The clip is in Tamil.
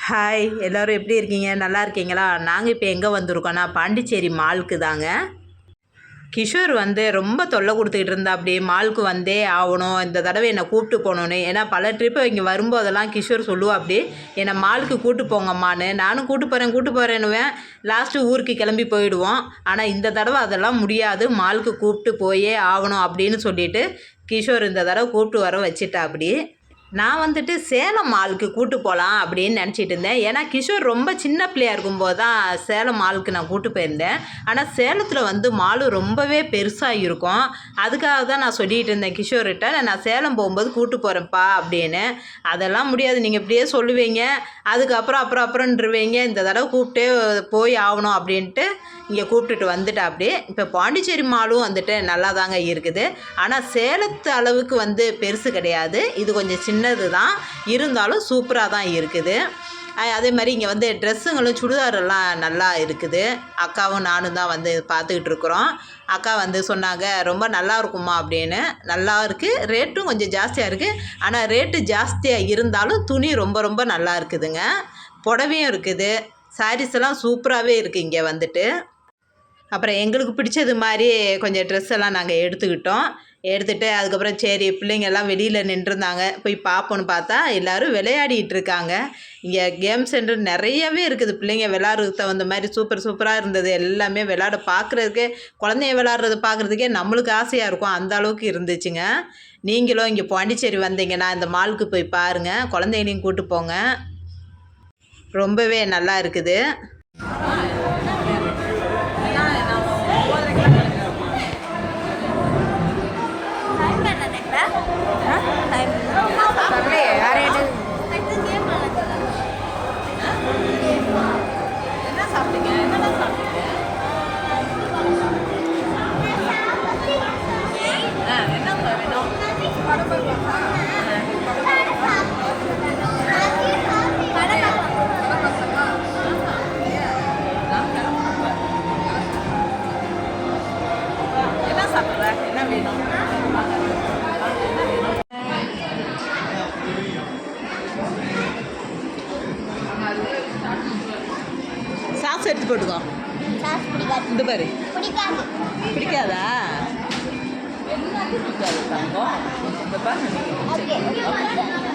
ஹாய் எல்லோரும் எப்படி இருக்கீங்க? நல்லா இருக்கீங்களா? நாங்கள் இப்போ எங்கே வந்திருக்கோன்னா பாண்டிச்சேரி மாலுக்கு தாங்க. கிஷோர் ரொம்ப தொல்லை கொடுத்துக்கிட்டு இருந்தா அப்படியே மாலுக்கு வந்தே ஆகணும், இந்த தடவை என்னை கூப்பிட்டு போகணுன்னு. ஏன்னா பல ட்ரிப்பு இங்கே வரும்போதெல்லாம் கிஷோர் சொல்லுவா அப்படி என்னை மாலுக்கு கூப்பிட்டு போங்கம்மான்னு. நானும் கூப்பிட்டு போகிறேன்னுவேன். லாஸ்ட்டு ஊருக்கு கிளம்பி போயிடுவோம். ஆனால் இந்த தடவை அதெல்லாம் முடியாது, மாலுக்கு கூப்பிட்டு போயே ஆகணும் அப்படின்னு சொல்லிட்டு கிஷோர் இந்த தடவை கூப்பிட்டு வர வச்சுட்டா அப்படி. நான் சேலம் மாலுக்கு கூட்டு போகலாம் அப்படின்னு நினச்சிட்டு இருந்தேன். ஏன்னா கிஷோர் ரொம்ப சின்ன பிள்ளையாக இருக்கும்போது தான் சேலம் மாலுக்கு நான் கூட்டு போயிருந்தேன். ஆனால் சேலத்தில் மாலு ரொம்பவே பெருசாக இருக்கும். அதுக்காக தான் நான் சொல்லிகிட்டு இருந்தேன் கிஷோர்கிட்ட, நான் சேலம் போகும்போது கூட்டு போகிறேன்ப்பா அப்படின்னு. அதெல்லாம் முடியாது, நீங்கள் இப்படியே சொல்லுவீங்க, அப்புறம்ன்றவீங்க. இந்த தடவை கூப்பிட்டே போய் ஆகணும் அப்படின்ட்டு இங்கே கூப்பிட்டுட்டு வந்துட்டா அப்படி. இப்போ பாண்டிச்சேரி மாலும் நல்லா தாங்க இருக்குது. ஆனால் சேலத்து அளவுக்கு பெருசு கிடையாது, இது கொஞ்சம் சின்னது தான், இருந்தாலும் சூப்பராக தான் இருக்குது. அதே மாதிரி இங்கே ட்ரெஸ்ஸுங்களும் சுடிதாரெல்லாம் நல்லா இருக்குது. அக்காவும் நானும் தான் பார்த்துக்கிட்டு இருக்கிறோம். அக்கா சொன்னாங்க ரொம்ப நல்லா இருக்குமா அப்படின்னு. நல்லா இருக்குது, ரேட்டும் கொஞ்சம் ஜாஸ்தியாக இருக்குது. ஆனால் ரேட்டு ஜாஸ்தியாக இருந்தாலும் துணி ரொம்ப ரொம்ப நல்லா இருக்குதுங்க. புடவையும் இருக்குது, சாரீஸ் எல்லாம் சூப்பராகவே இருக்குது இங்கே அப்புறம் எங்களுக்கு பிடிச்சது மாதிரி கொஞ்சம் ட்ரெஸ் எல்லாம் நாங்கள் எடுத்துகிட்டு அதுக்கப்புறம் சரி பிள்ளைங்க எல்லாம் வெளியில் நின்றுருந்தாங்க, போய் பார்ப்போன்னு பார்த்தா எல்லோரும் விளையாடிட்டு இருக்காங்க. இங்கே கேம் சென்டர் நிறையவே இருக்குது, பிள்ளைங்க விளையாடுறதுக்கு தகுந்த மாதிரி சூப்பராக இருந்தது. எல்லாமே விளையாட பார்க்குறதுக்கே, குழந்தைய விளையாடுறத பார்க்குறதுக்கே நம்மளுக்கு ஆசையாக இருக்கும், அந்த அளவுக்கு இருந்துச்சுங்க. நீங்களும் இங்கே பாண்டிச்சேரி வந்தீங்கன்னா இந்த மாலுக்கு போய் பாருங்கள், குழந்தைங்களையும் கூட்டு போங்க, ரொம்பவே நல்லா இருக்குது. சாக்ஸ் எடுத்து போட்டுக்கோ. இந்த பாரு, பிடிக்காதா? எல்லாத்தையும் பிடிக்காது தங்கம். இந்த பாரு